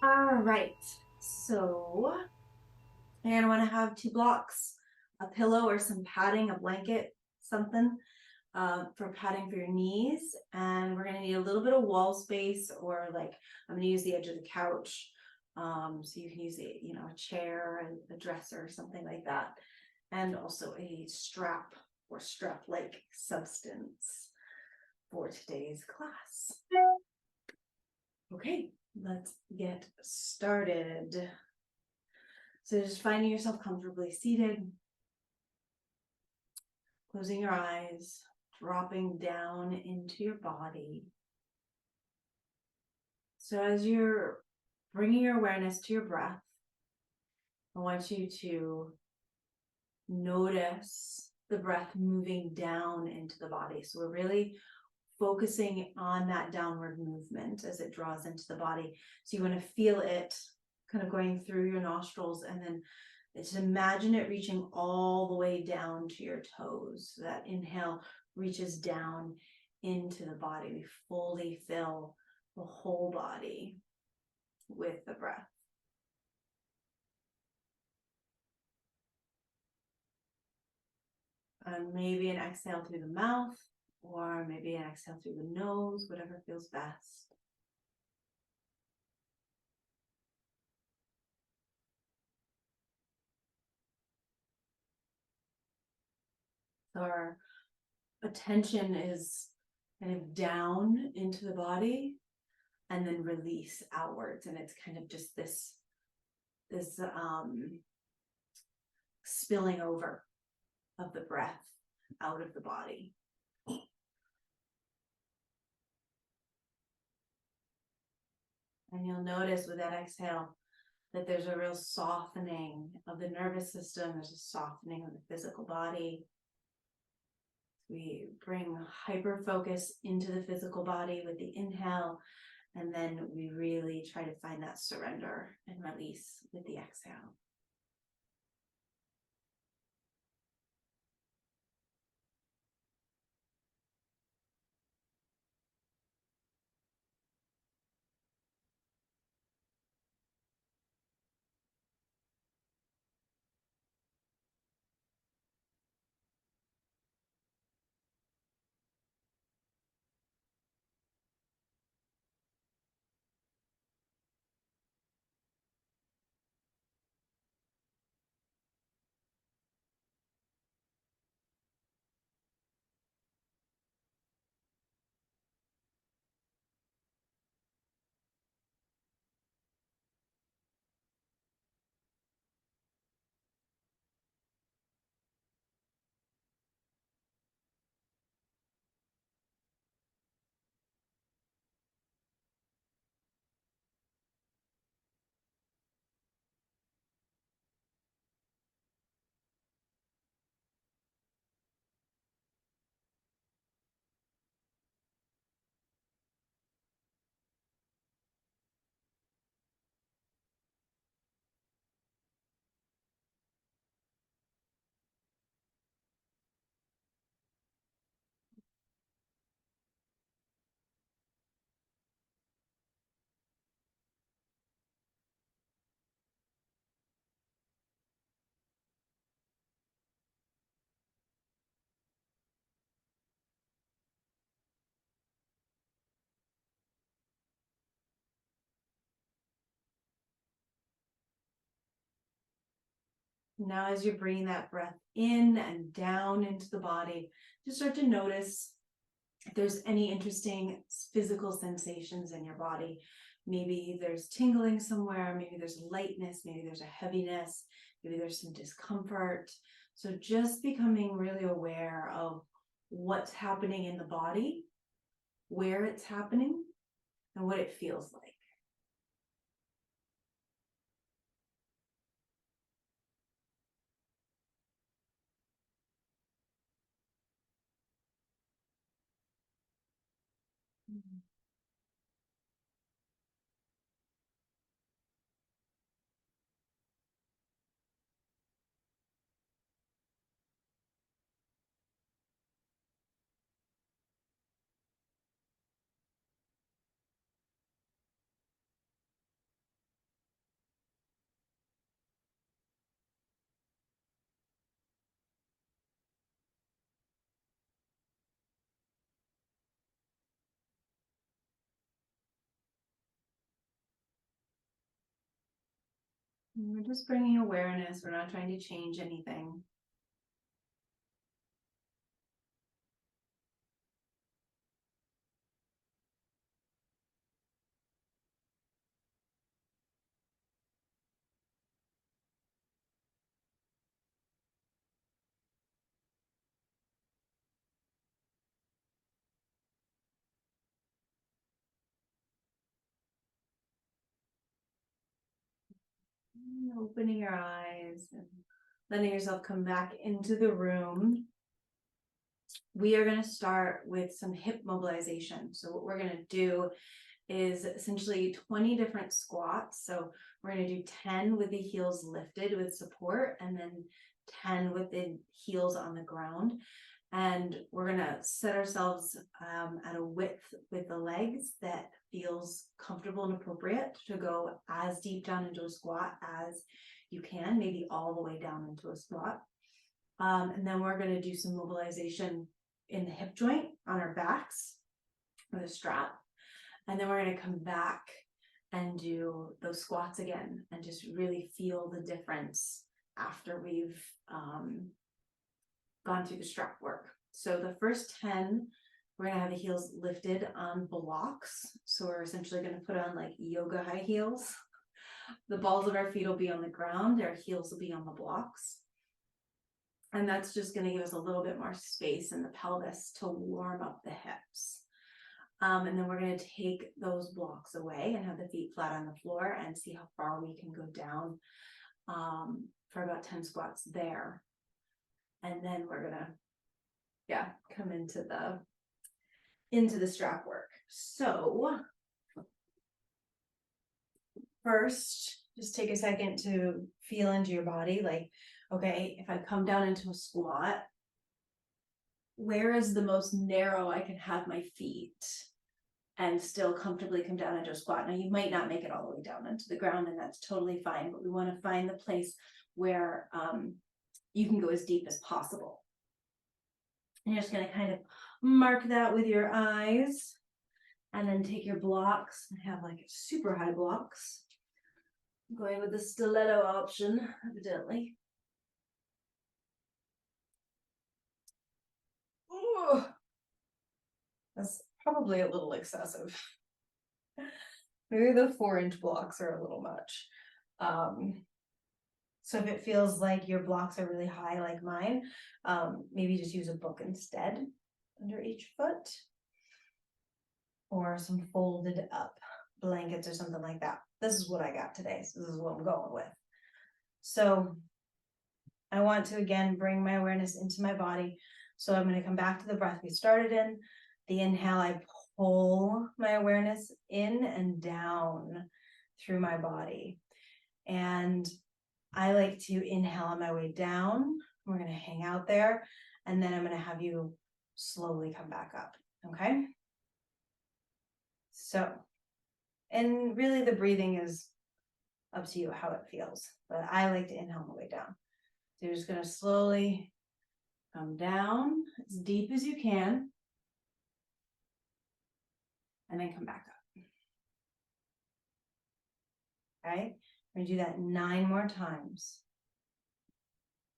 All right. So you're gonna want to have two blocks, a pillow or some padding, a blanket, something for padding for your knees. And we're gonna need a little bit of wall space, or like I'm gonna use the edge of the couch. So you can use a chair and a dresser or something like that. And also a strap or strap-like substance for today's class. Okay, let's get started. So just finding yourself comfortably seated, closing your eyes, dropping down into your body. So as you're bringing your awareness to your breath, I want you to notice the breath moving down into the body. So we're really focusing on that downward movement as it draws into the body. So you want to feel it kind of going through your nostrils, and then just imagine it reaching all the way down to your toes. So that inhale reaches down into the body. We fully fill the whole body with the breath. And maybe an exhale through the mouth, or maybe an exhale through the nose, whatever feels best. So our attention is kind of down into the body and then release outwards. And it's kind of just this spilling over of the breath out of the body. And you'll notice with that exhale that there's a real softening of the nervous system. There's a softening of the physical body. We bring hyper focus into the physical body with the inhale, and then we really try to find that surrender and release with the exhale. Now, as you're bringing that breath in and down into the body, just start to notice if there's any interesting physical sensations in your body. Maybe there's tingling somewhere, maybe there's lightness, maybe there's a heaviness, maybe there's some discomfort. So just becoming really aware of what's happening in the body, where it's happening, and what it feels like. And we're just bringing awareness. We're not trying to change anything. And opening your eyes and letting yourself come back into the room. We are going to start with some hip mobilization. So what we're going to do is essentially 20 different squats. So we're going to do 10 with the heels lifted with support, and then 10 with the heels on the ground. And we're going to set ourselves at a width with the legs that feels comfortable and appropriate to go as deep down into a squat as you can, maybe all the way down into a squat. And then we're going to do some mobilization in the hip joint on our backs with a strap. And then we're going to come back and do those squats again and just really feel the difference after we've gone through the strap work. So the first 10, we're going to have the heels lifted on blocks. So we're essentially going to put on like yoga high heels. The balls of our feet will be on the ground. Our heels will be on the blocks. And that's just going to give us a little bit more space in the pelvis to warm up the hips. And then we're going to take those blocks away and have the feet flat on the floor and see how far we can go down for about 10 squats there. And then we're going to, come into the strap work. So first, just take a second to feel into your body. Like, okay, if I come down into a squat, where is the most narrow I can have my feet and still comfortably come down into a squat? Now, you might not make it all the way down into the ground, and that's totally fine, but we want to find the place where you can go as deep as possible. And you're just going to kind of mark that with your eyes, and then take your blocks. I have like super high blocks. I'm going with the stiletto option, evidently. Ooh, that's probably a little excessive. Maybe the 4-inch blocks are a little much. So if it feels like your blocks are really high like mine, maybe just use a book instead under each foot, or some folded up blankets or something like that. This is what I got today, so this is what I'm going with. So I want to again bring my awareness into my body. So I'm going to come back to the breath we started in. The inhale, I pull my awareness in and down through my body. And I like to inhale on my way down. We're going to hang out there. And then I'm going to have you slowly come back up. Okay? So, and really the breathing is up to you how it feels. But I like to inhale on the way down. So you're just going to slowly come down as deep as you can. And then come back up. Okay? We're going to do that 9 more times.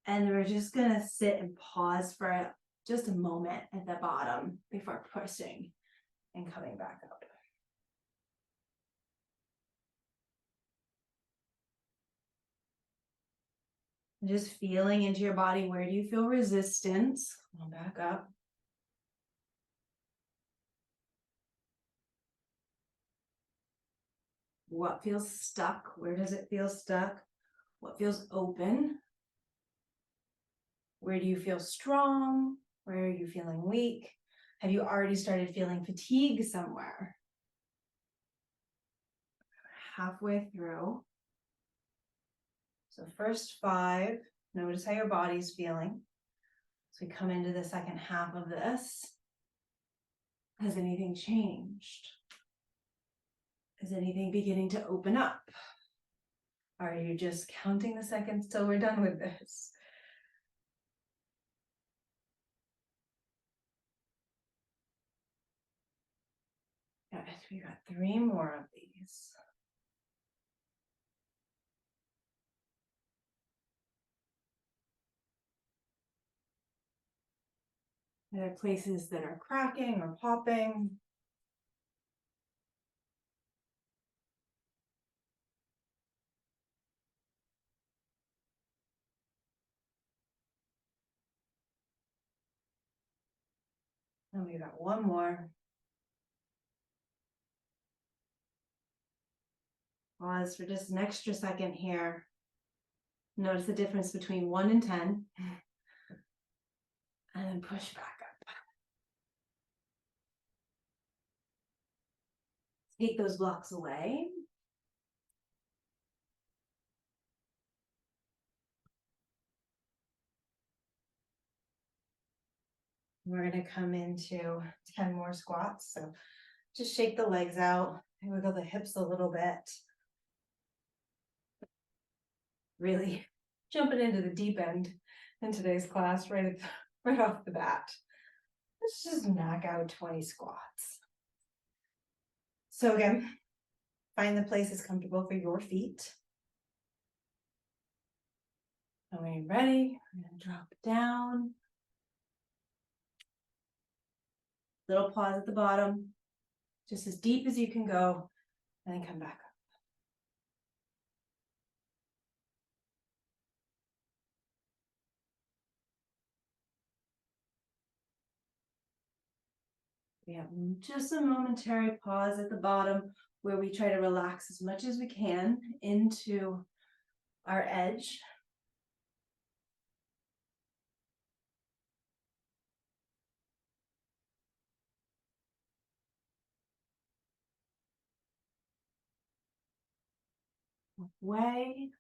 And we're just going to sit and pause for just a moment at the bottom before pushing and coming back up. Just feeling into your body. Where do you feel resistance? Come on back up. What feels stuck? Where does it feel stuck? What feels open? Where do you feel strong? Where are you feeling weak? Have you already started feeling fatigue somewhere? Halfway through. So first 5, notice how your body's feeling. So we come into the second half of this. Has anything changed? Is anything beginning to open up? Are you just counting the seconds till we're done with this? Yes, we got 3 more of these. Are there places that are cracking or popping? And we got one more. Pause for just an extra second here. Notice the difference between 1 and 10. And then push back up. Take those blocks away. We're going to come into 10 more squats. So just shake the legs out and wiggle the hips a little bit. Really jumping into the deep end in today's class right off the bat. Let's just knock out 20 squats. So again, find the place that's comfortable for your feet. And when you're ready, I'm going to drop it down. Little pause at the bottom, just as deep as you can go, and then come back up. We have just a momentary pause at the bottom where we try to relax as much as we can into our edge. Way.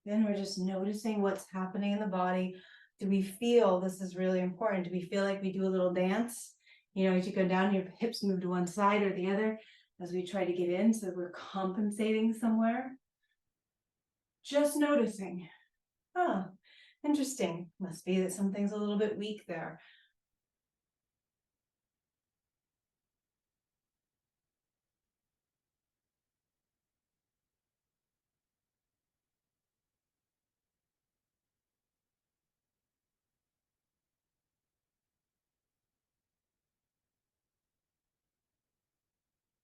Then we're just noticing what's happening in the body. Do we feel, this is really important, do we feel like we do a little dance? You know, as you go down, your hips move to one side or the other as we try to get in, so we're compensating somewhere. Just noticing. Oh, interesting. Must be that something's a little bit weak there.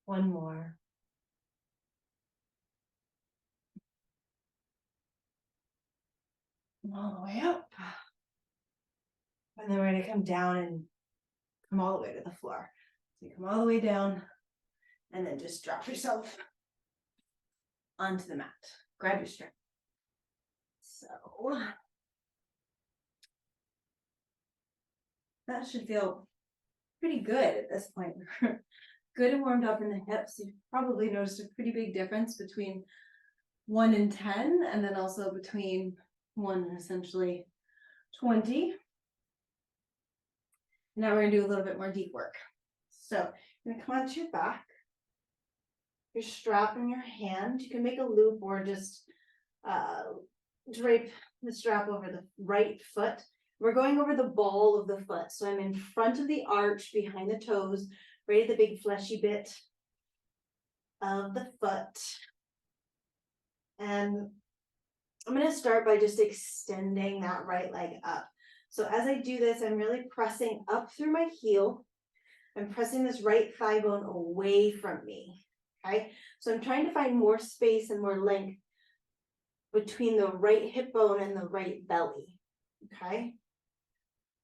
One more. All the way up. And then we're going to come down and come all the way to the floor. So you come all the way down and then just drop yourself onto the mat. Grab your strength. So that should feel pretty good at this point. Good and warmed up in the hips. You've probably noticed a pretty big difference between 1 and 10, and then also between 1 and essentially 20. Now we're gonna do a little bit more deep work. So you're gonna come onto your back. Your strap in your hand. You can make a loop or just drape the strap over the right foot. We're going over the ball of the foot. So I'm in front of the arch, behind the toes, right at the big fleshy bit of the foot. And I'm going to start by just extending that right leg up. So as I do this, I'm really pressing up through my heel. I'm pressing this right thigh bone away from me. Okay, so I'm trying to find more space and more length between the right hip bone and the right belly. Okay,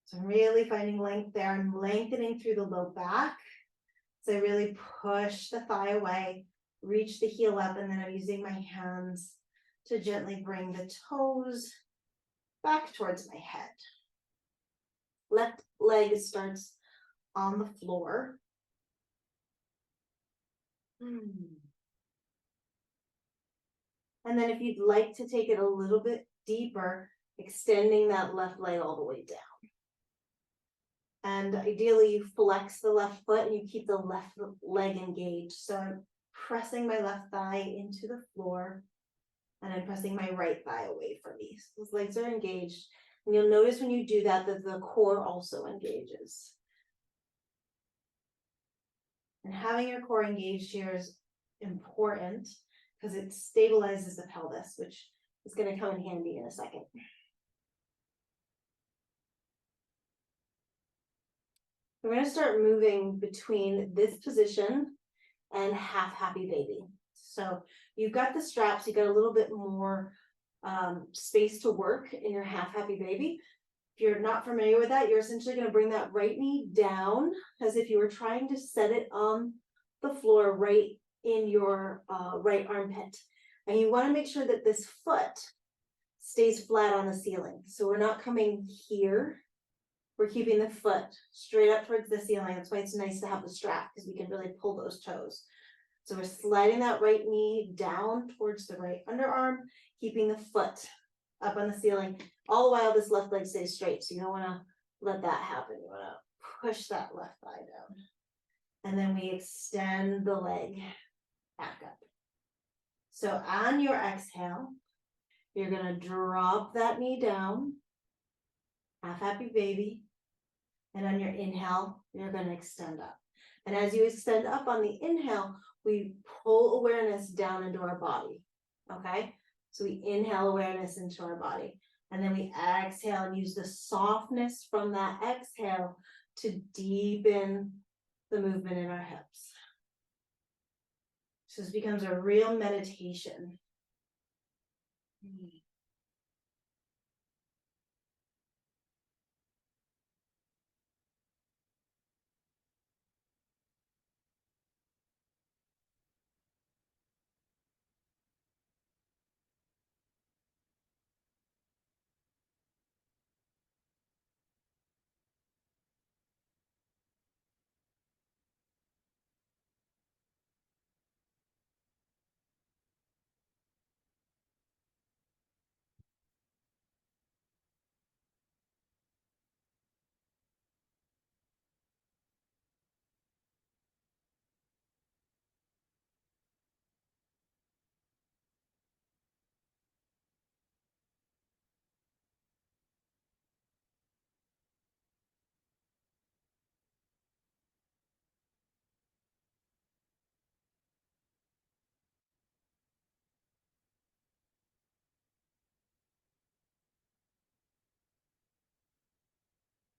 so I'm really finding length there. I'm lengthening through the low back. So I really push the thigh away, reach the heel up, and then I'm using my hands to gently bring the toes back towards my head. Left leg starts on the floor. And then if you'd like to take it a little bit deeper, extending that left leg all the way down. And ideally you flex the left foot and you keep the left leg engaged. So I'm pressing my left thigh into the floor and I'm pressing my right thigh away from me. So those legs are engaged. And you'll notice when you do that, that the core also engages. And having your core engaged here is important because it stabilizes the pelvis, which is going to come in handy in a second. We're going to start moving between this position and half happy baby. So you've got the straps, you got a little bit more space to work in your half happy baby. If you're not familiar with that, you're essentially going to bring that right knee down as if you were trying to set it on the floor right in your right armpit. And you want to make sure that this foot stays flat on the ceiling. So we're not coming here. We're keeping the foot straight up towards the ceiling. That's why it's nice to have the strap, because we can really pull those toes. So we're sliding that right knee down towards the right underarm, keeping the foot up on the ceiling, all the while this left leg stays straight. So you don't want to let that happen. You want to push that left thigh down. And then we extend the leg back up. So on your exhale, you're going to drop that knee down, half happy baby. And on your inhale, you're going to extend up. And as you extend up on the inhale, we pull awareness down into our body. Okay? So we inhale awareness into our body. And then we exhale and use the softness from that exhale to deepen the movement in our hips. So this becomes a real meditation.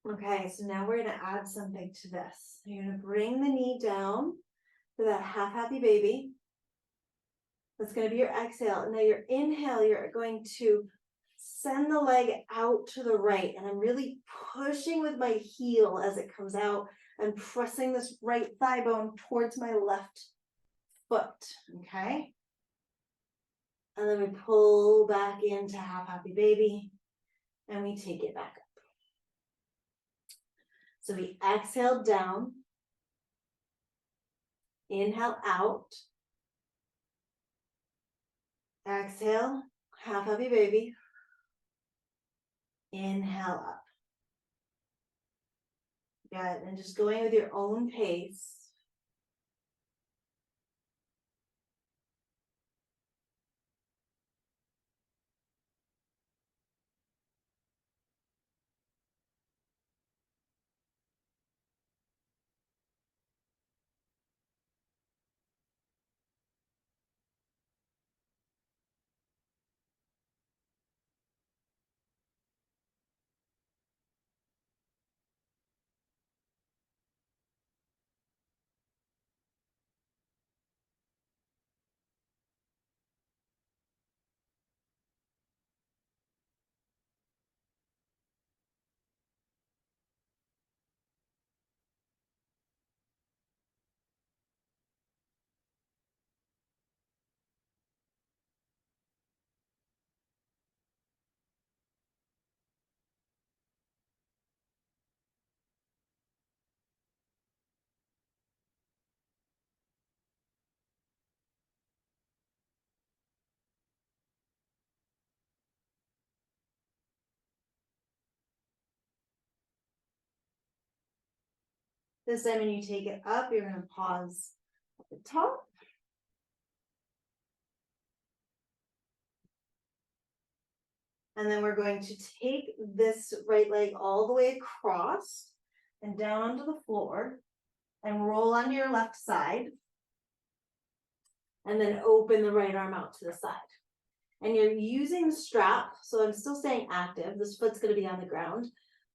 Okay, so now we're going to add something to this. You're going to bring the knee down to that half happy baby. That's going to be your exhale. And now your inhale, you're going to send the leg out to the right. And I'm really pushing with my heel as it comes out and pressing this right thigh bone towards my left foot. Okay. And then we pull back into half happy baby and we take it back up. So we exhale down, inhale out, exhale, half happy baby, inhale up. Good, and just going with your own pace. This time when you take it up, you're going to pause at the top. And then we're going to take this right leg all the way across and down onto the floor and roll onto your left side. And then open the right arm out to the side. And you're using the strap, so I'm still staying active. This foot's going to be on the ground,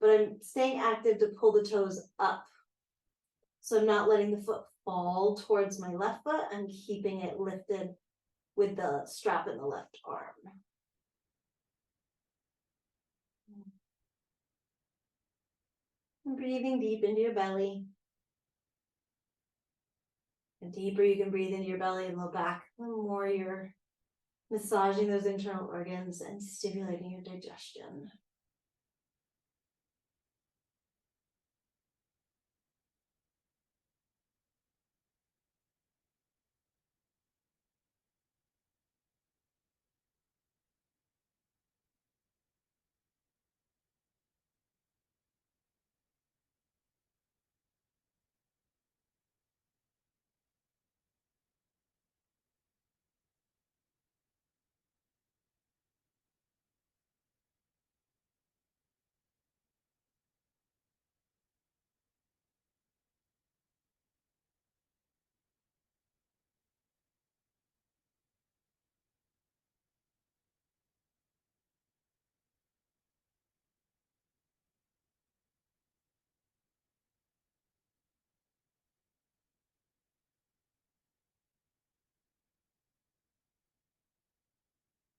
but I'm staying active to pull the toes up So not letting the foot fall towards my left foot and keeping it lifted with the strap in the left arm. And breathing deep into your belly. The deeper you can breathe into your belly and low back, the more you're massaging those internal organs and stimulating your digestion.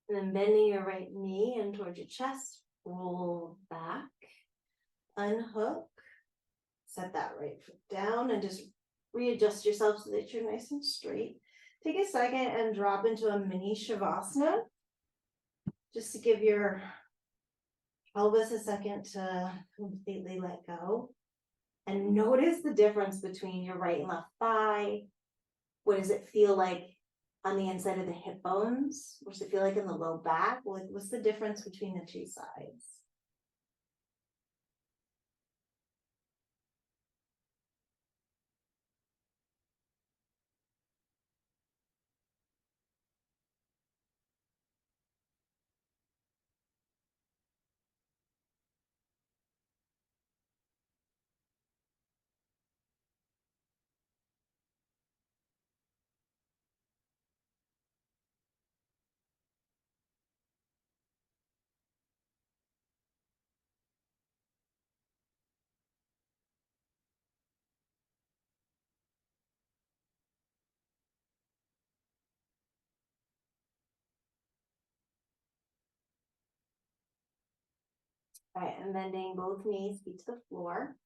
And then bending your right knee in towards your chest, roll back, unhook, set that right foot down and just readjust yourself so that you're nice and straight. Take a second and drop into a mini Shavasana, just to give your pelvis a second to completely let go. And notice the difference between your right and left thigh. What does it feel like on the inside of the hip bones? What does it feel like in the low back? What's the difference between the two sides? All right, and bending both knees, feet to the floor.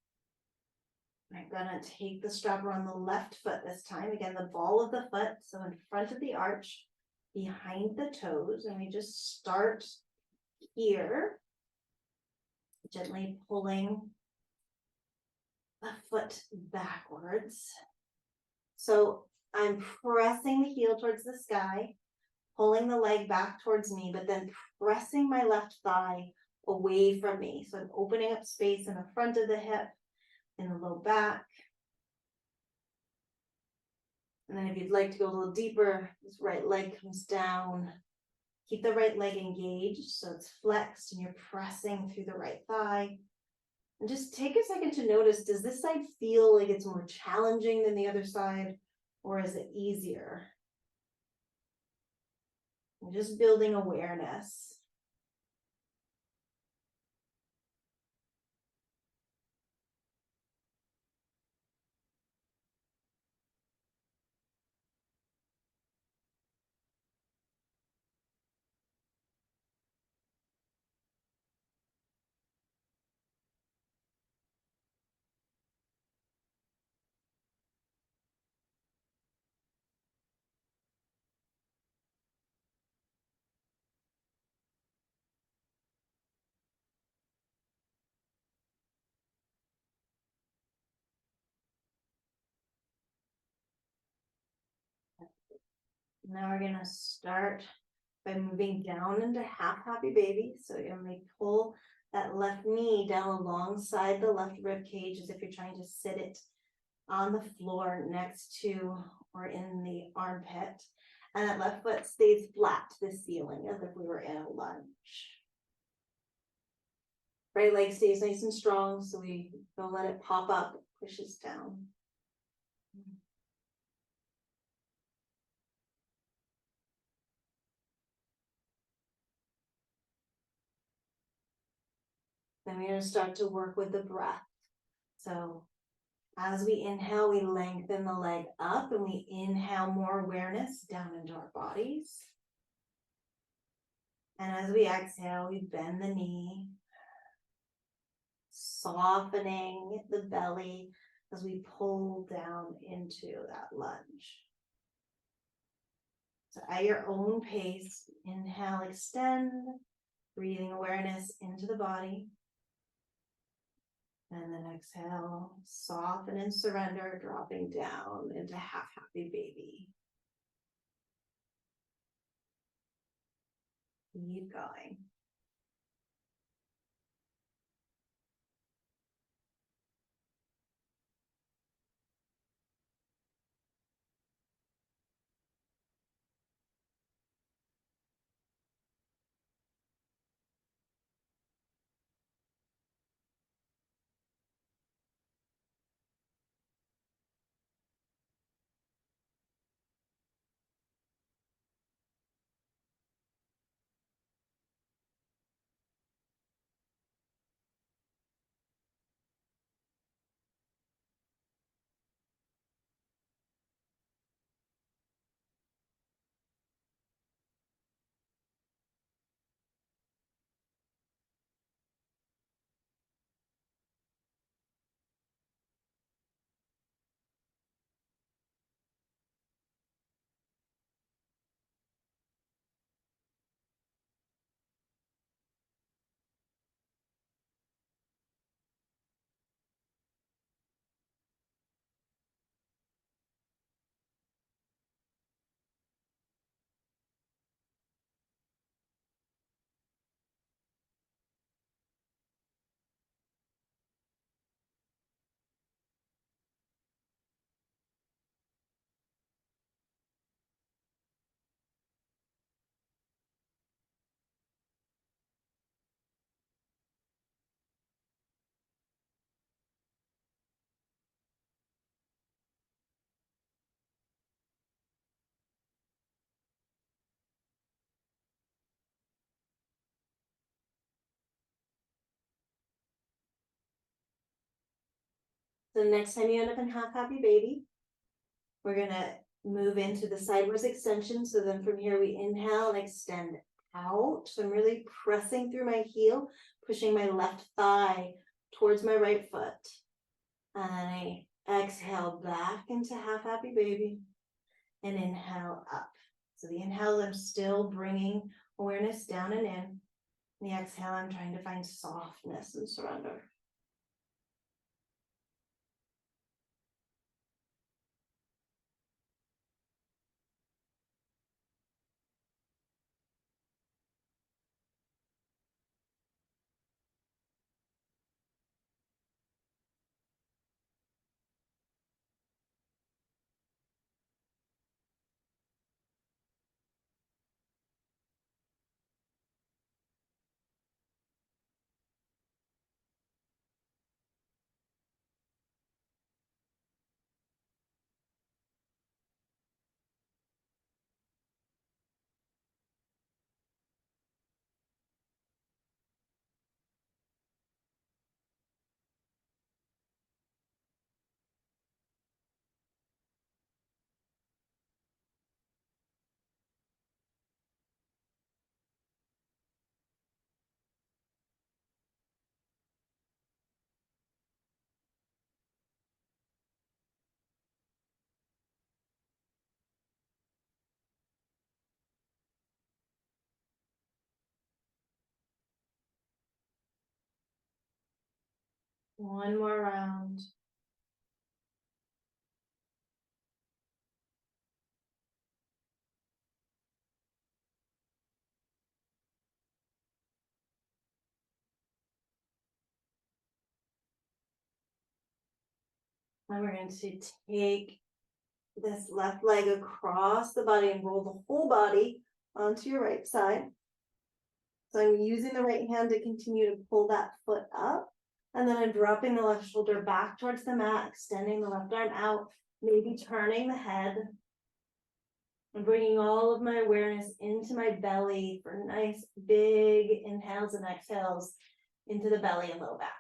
I'm gonna take the strap around the left foot this time. Again, the ball of the foot, so in front of the arch, behind the toes, and we just start here, gently pulling the foot backwards. So I'm pressing the heel towards the sky, pulling the leg back towards me, but then pressing my left thigh away from me. So I'm opening up space in the front of the hip, in the low back. And then if you'd like to go a little deeper, this right leg comes down. Keep the right leg engaged so it's flexed and you're pressing through the right thigh. And just take a second to notice, does this side feel like it's more challenging than the other side, or is it easier? And just building awareness. Now we're gonna start by moving down into half happy baby. So you're gonna pull that left knee down alongside the left rib cage as if you're trying to sit it on the floor next to or in the armpit. And that left foot stays flat to the ceiling as if we were in a lunge. Right leg stays nice and strong, so we don't let it pop up, pushes down. Then we're going to start to work with the breath. So As we inhale, we lengthen the leg up and we inhale more awareness down into our bodies. And as we exhale, we bend the knee, softening the belly as we pull down into that lunge. So at your own pace, inhale, extend, breathing awareness into the body. And then exhale, soften and surrender, dropping down into half happy baby. Keep going. The next time you end up in half happy baby, we're gonna move into the sideways extension. So then from here we inhale and extend out. So I'm really pressing through my heel, pushing my left thigh towards my right foot. And then I exhale back into half happy baby and inhale up. So the inhale, I'm still bringing awareness down and in. The exhale, I'm trying to find softness and surrender. One more round. And we're going to take this left leg across the body and roll the whole body onto your right side. So I'm using the right hand to continue to pull that foot up. And then I'm dropping the left shoulder back towards the mat, extending the left arm out, maybe turning the head. And bringing all of my awareness into my belly for nice big inhales and exhales into the belly and low back.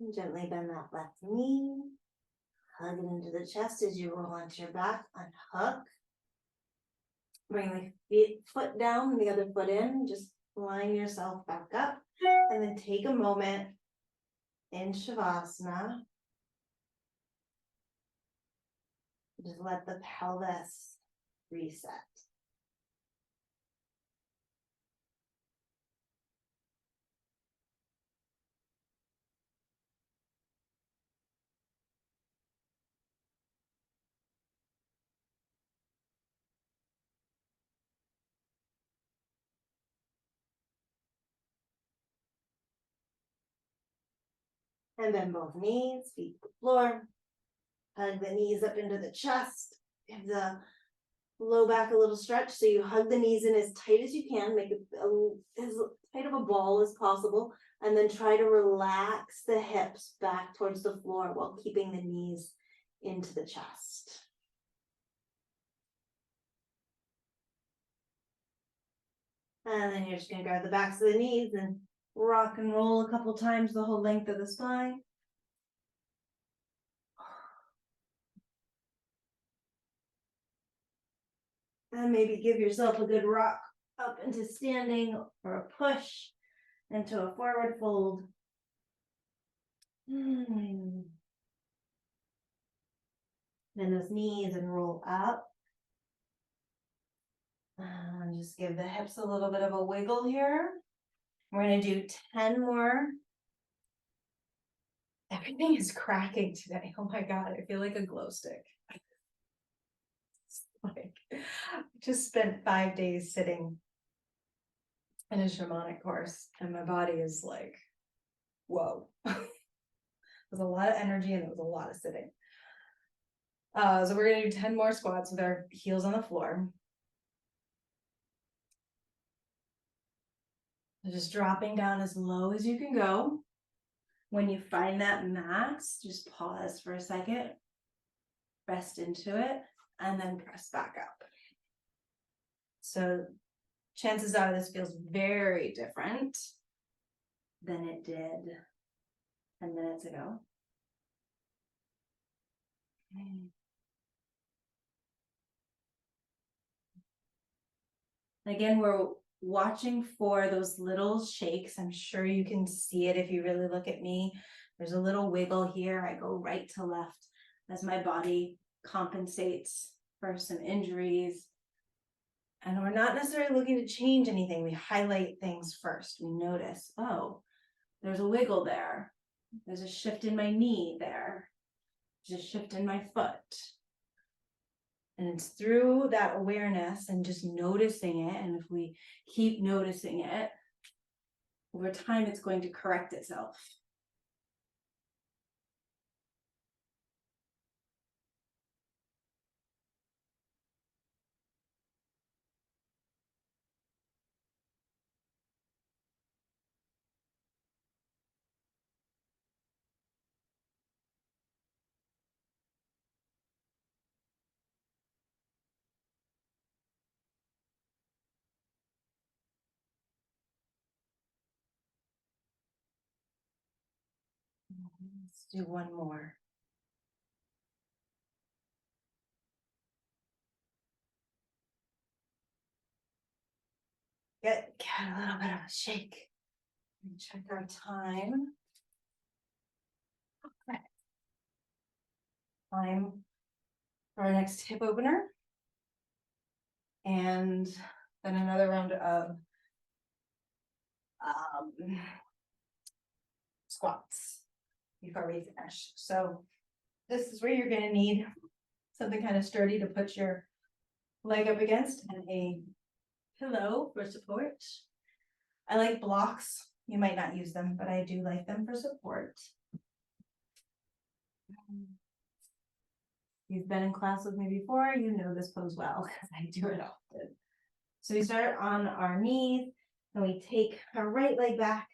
And gently bend that left knee. Hug it into the chest as you roll onto your back. Unhook. Bring the foot down, the other foot in. Just line yourself back up. And then take a moment in Shavasana. Just let the pelvis reset. And then both knees, feet to the floor. Hug the knees up into the chest. Give the low back a little stretch. So you hug the knees in as tight as you can. Make it as tight of a ball as possible. And then try to relax the hips back towards the floor while keeping the knees into the chest. And then you're just going to grab the backs of the knees and rock and roll a couple times the whole length of the spine. And maybe give yourself a good rock up into standing or a push into a forward fold. Bend those knees and roll up. And just give the hips a little bit of a wiggle here. We're going to do 10 more. Everything is cracking today. Oh my God, I feel like a glow stick. Like, I just spent 5 days sitting in a shamanic course, and my body is like, whoa. There's a lot of energy and there was a lot of sitting. So we're gonna do 10 more squats with our heels on the floor. Just dropping down as low as you can go. When you find that max, just pause for a second, rest into it, and then press back up. So chances are this feels very different than it did 10 minutes ago. Again, we're watching for those little shakes. I'm sure you can see it if you really look at me. There's a little wiggle here. I go right to left as my body compensates for some injuries. And we're not necessarily looking to change anything. We highlight things first. We notice, oh, there's a wiggle there. There's a shift in my knee there. There's a shift in my foot. And it's through that awareness and just noticing it. And if we keep noticing it, over time, it's going to correct itself. Let's do one more. Get a little bit of a shake. And check our time. Okay. Time for our next hip opener. And then another round of squats before we finish. So this is where you're going to need something kind of sturdy to put your leg up against and a pillow for support. I like blocks. You might not use them, but I do like them for support. You've been in class with me before, you know this pose well because I do it often. So we start on our knees and we take our right leg back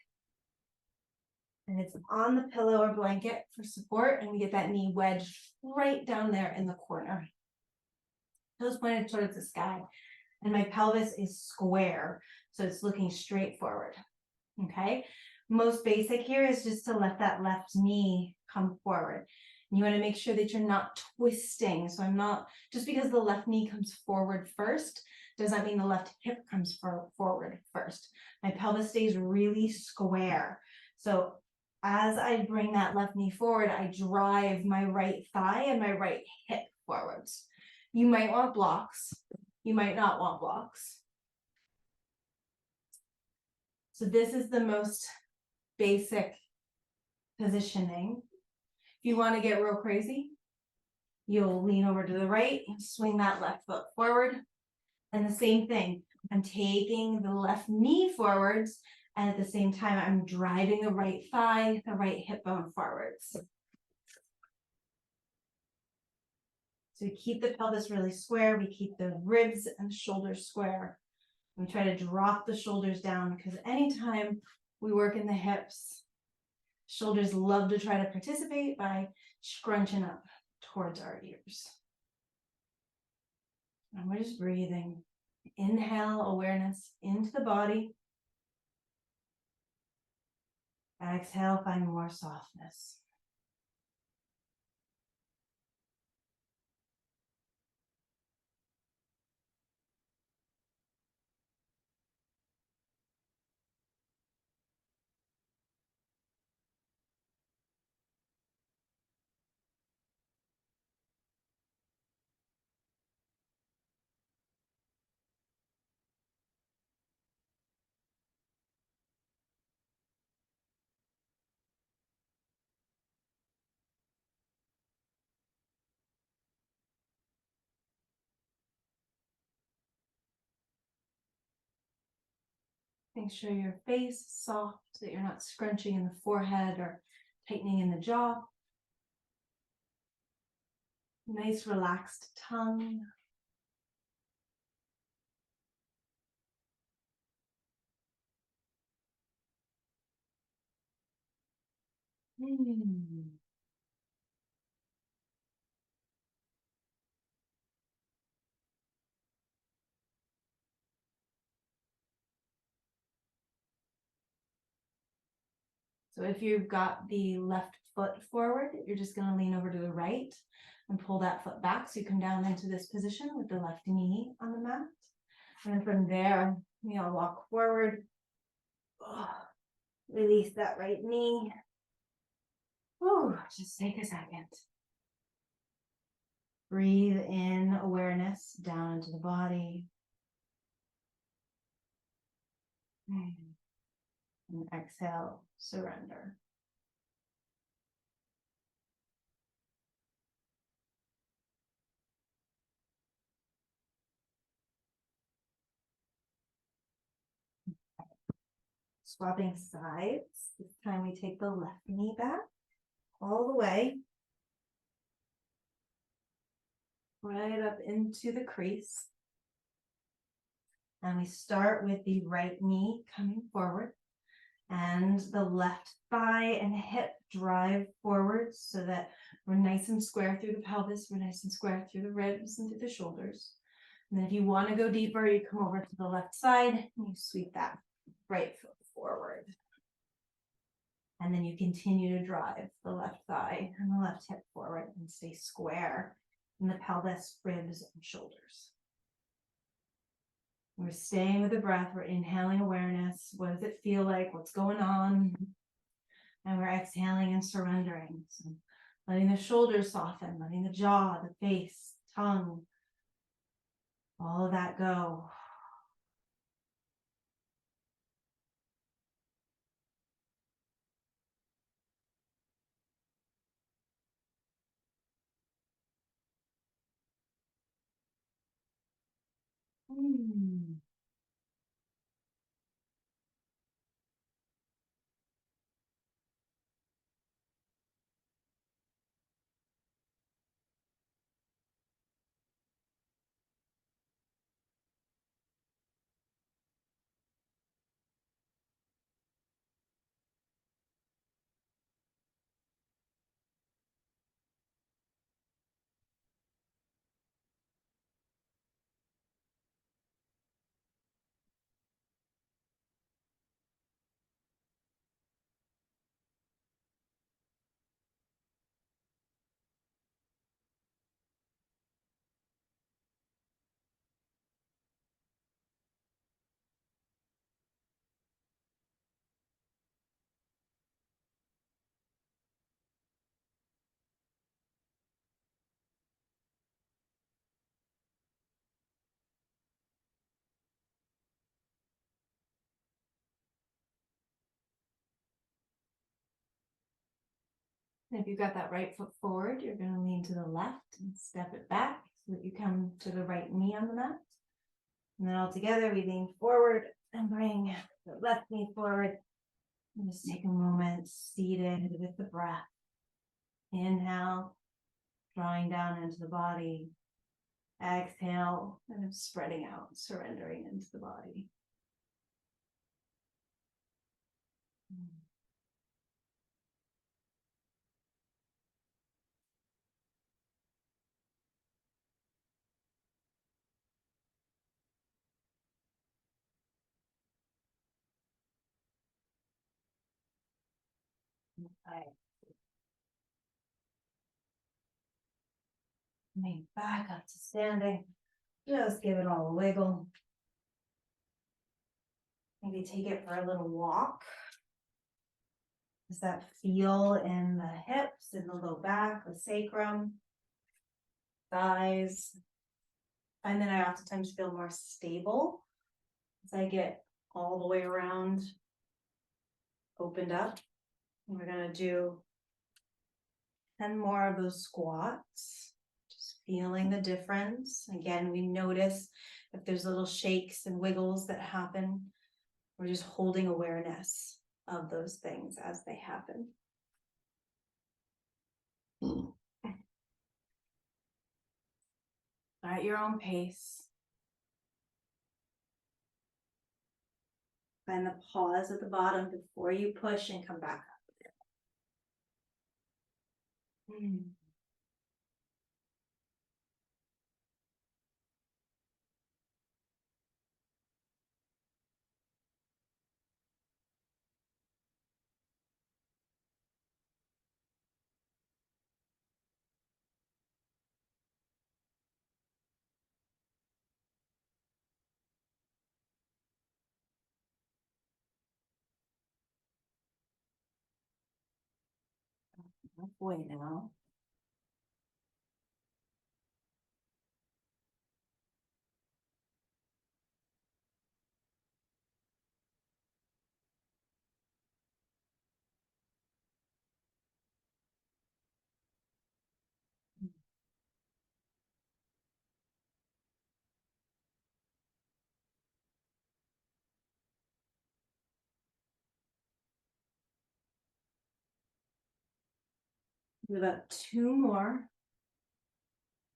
and it's on the pillow or blanket for support, and we get that knee wedged right down there in the corner. Toes pointed towards the sky, and my pelvis is square, so it's looking straight forward. Okay, Most basic here is just to let that left knee come forward. And you want to make sure that you're not twisting. So I'm not, just because the left knee comes forward first, does not mean the left hip comes forward first. My pelvis stays really square. So as I bring that left knee forward, I drive my right thigh and my right hip forwards. You might want blocks. You might not want blocks. So this is the most basic positioning. If you want to get real crazy, you'll lean over to the right and swing that left foot forward. And the same thing, I'm taking the left knee forwards, and at the same time, I'm driving the right thigh, the right hip bone forwards. So we keep the pelvis really square, we keep the ribs and shoulders square. We try to drop the shoulders down, because anytime we work in the hips, shoulders love to try to participate by scrunching up towards our ears. And we're just breathing. Inhale, awareness into the body. Exhale, find more softness. Make sure your face is soft, so that you're not scrunching in the forehead or tightening in the jaw. Nice relaxed tongue. Mm. So if you've got the left foot forward, you're just going to lean over to the right and pull that foot back. So you come down into this position with the left knee on the mat. And then from there, I'll walk forward. Release that right knee. Just take a second. Breathe in awareness down into the body. And exhale, surrender. Swapping sides. This time we take the left knee back all the way. Right up into the crease. And we start with the right knee coming forward. And the left thigh and hip drive forward so that we're nice and square through the pelvis. We're nice and square through the ribs and through the shoulders. And then if you want to go deeper, you come over to the left side and you sweep that right foot forward. And then you continue to drive the left thigh and the left hip forward and stay square in the pelvis, ribs, and shoulders. We're staying with the breath. We're inhaling awareness. What does it feel like? What's going on? And we're exhaling and surrendering. So letting the shoulders soften, letting the jaw, the face, tongue, all of that go. Mm. And if you've got that right foot forward, you're going to lean to the left and step it back so that you come to the right knee on the mat. And then all together, we lean forward and bring the left knee forward. And just take a moment seated with the breath. Inhale, drawing down into the body. Exhale, and spreading out, surrendering into the body. Right. Maybe back up to standing. Just give it all a wiggle. Maybe take it for a little walk. Does that feel in the hips, in the low back, the sacrum, thighs? And then I oftentimes feel more stable as I get all the way around, opened up. And we're gonna do 10 more of those squats. Just feeling the difference. Again, we notice if there's little shakes and wiggles that happen. We're just holding awareness of those things as they happen. At your own pace. Find the pause at the bottom before you push and come back up. Halfway now. Do about 2 more.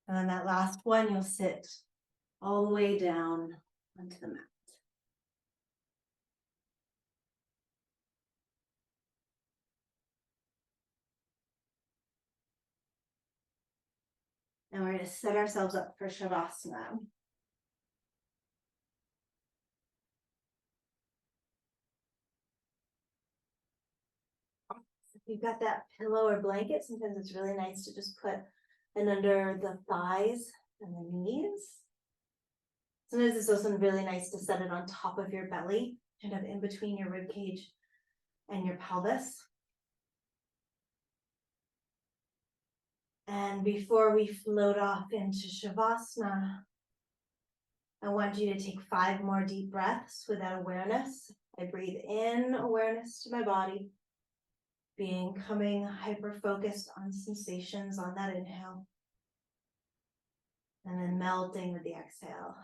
And then that last one, you'll sit all the way down onto the mat. And we're going to set ourselves up for Shavasana. If you've got that pillow or blanket, sometimes it's really nice to just put it under the thighs and the knees. Sometimes it's also really nice to set it on top of your belly, kind of in between your rib cage and your pelvis. And before we float off into Shavasana, I want you to take 5 more deep breaths with that awareness. I breathe in awareness to my body, coming hyper focused on sensations on that inhale, and then melting with the exhale.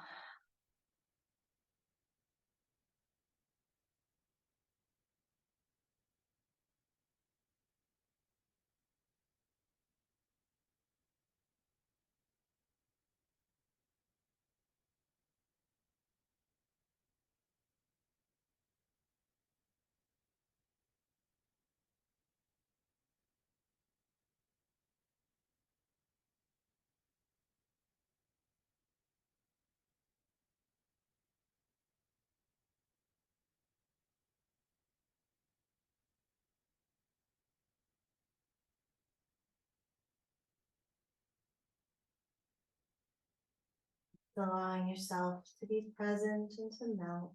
Allowing yourself to be present and to melt.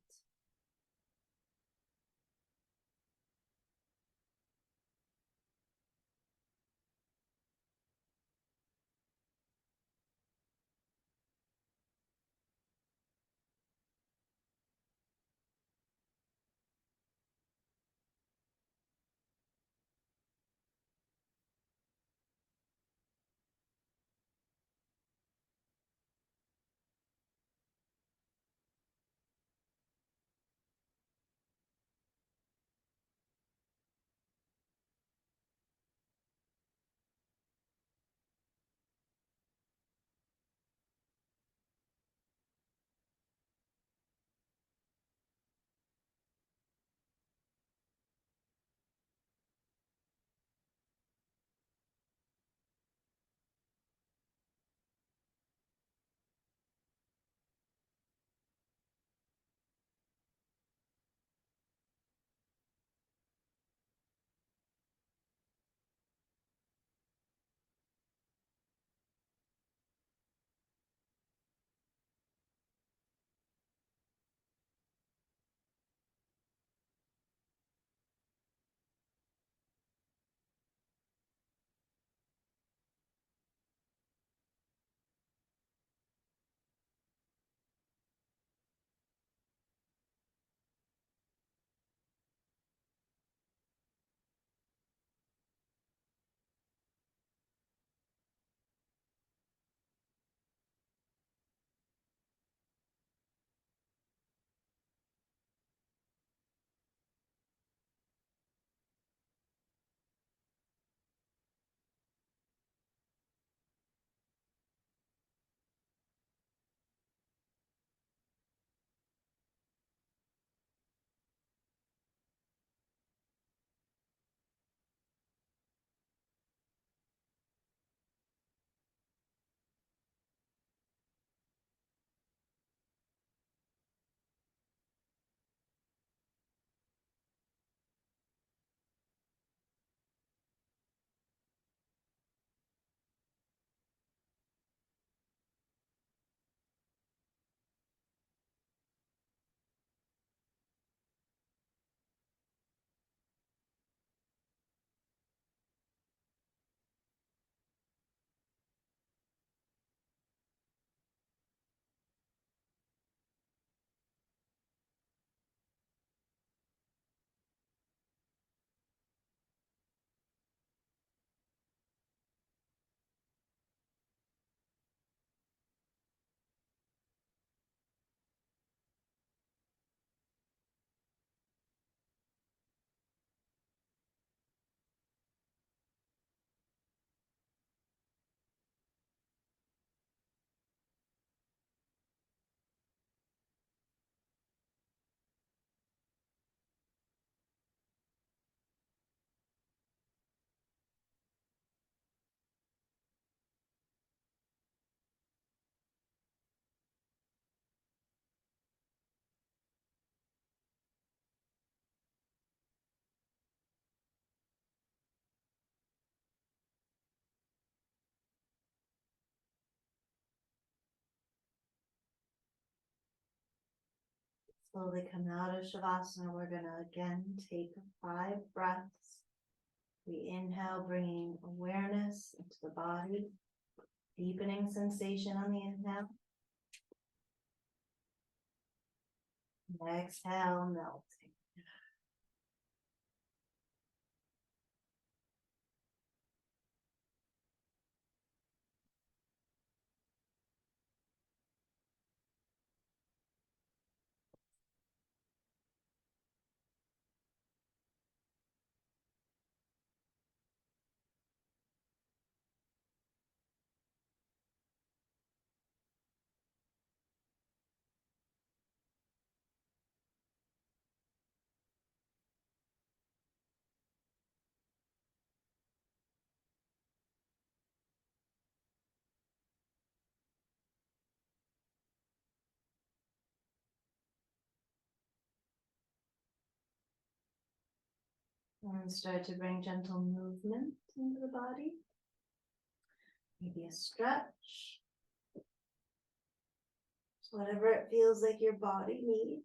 Slowly come out of Shavasana. We're gonna again take 5 breaths. We inhale, bringing awareness into the body, deepening sensation on the inhale. And exhale, melting. And start to bring gentle movement into the body. Maybe a stretch. So whatever it feels like your body needs.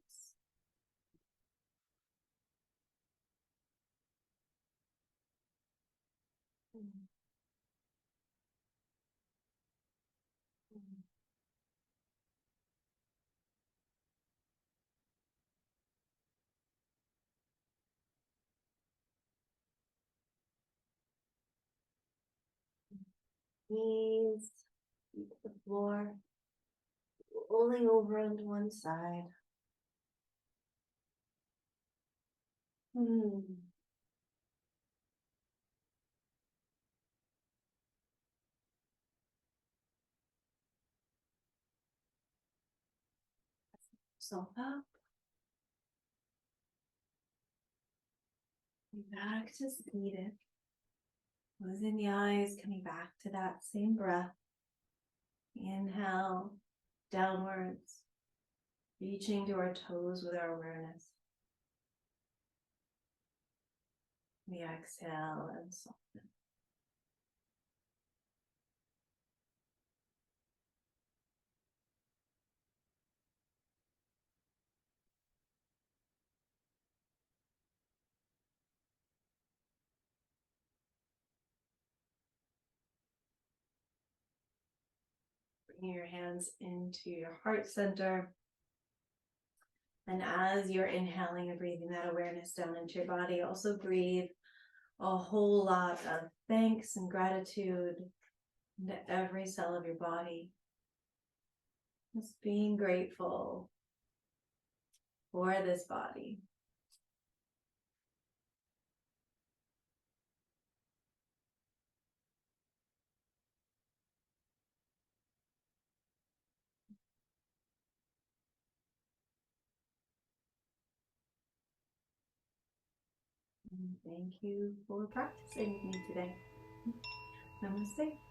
Knees, feet to the floor, rolling over onto one side. So up. Back to seated. Closing the eyes, coming back to that same breath. Inhale, downwards, reaching to our toes with our awareness. We exhale and soften. Bring your hands into your heart center. And as you're inhaling and breathing that awareness down into your body, also breathe a whole lot of thanks and gratitude into every cell of your body. Just being grateful for this body. And thank you for practicing with me today. Namaste.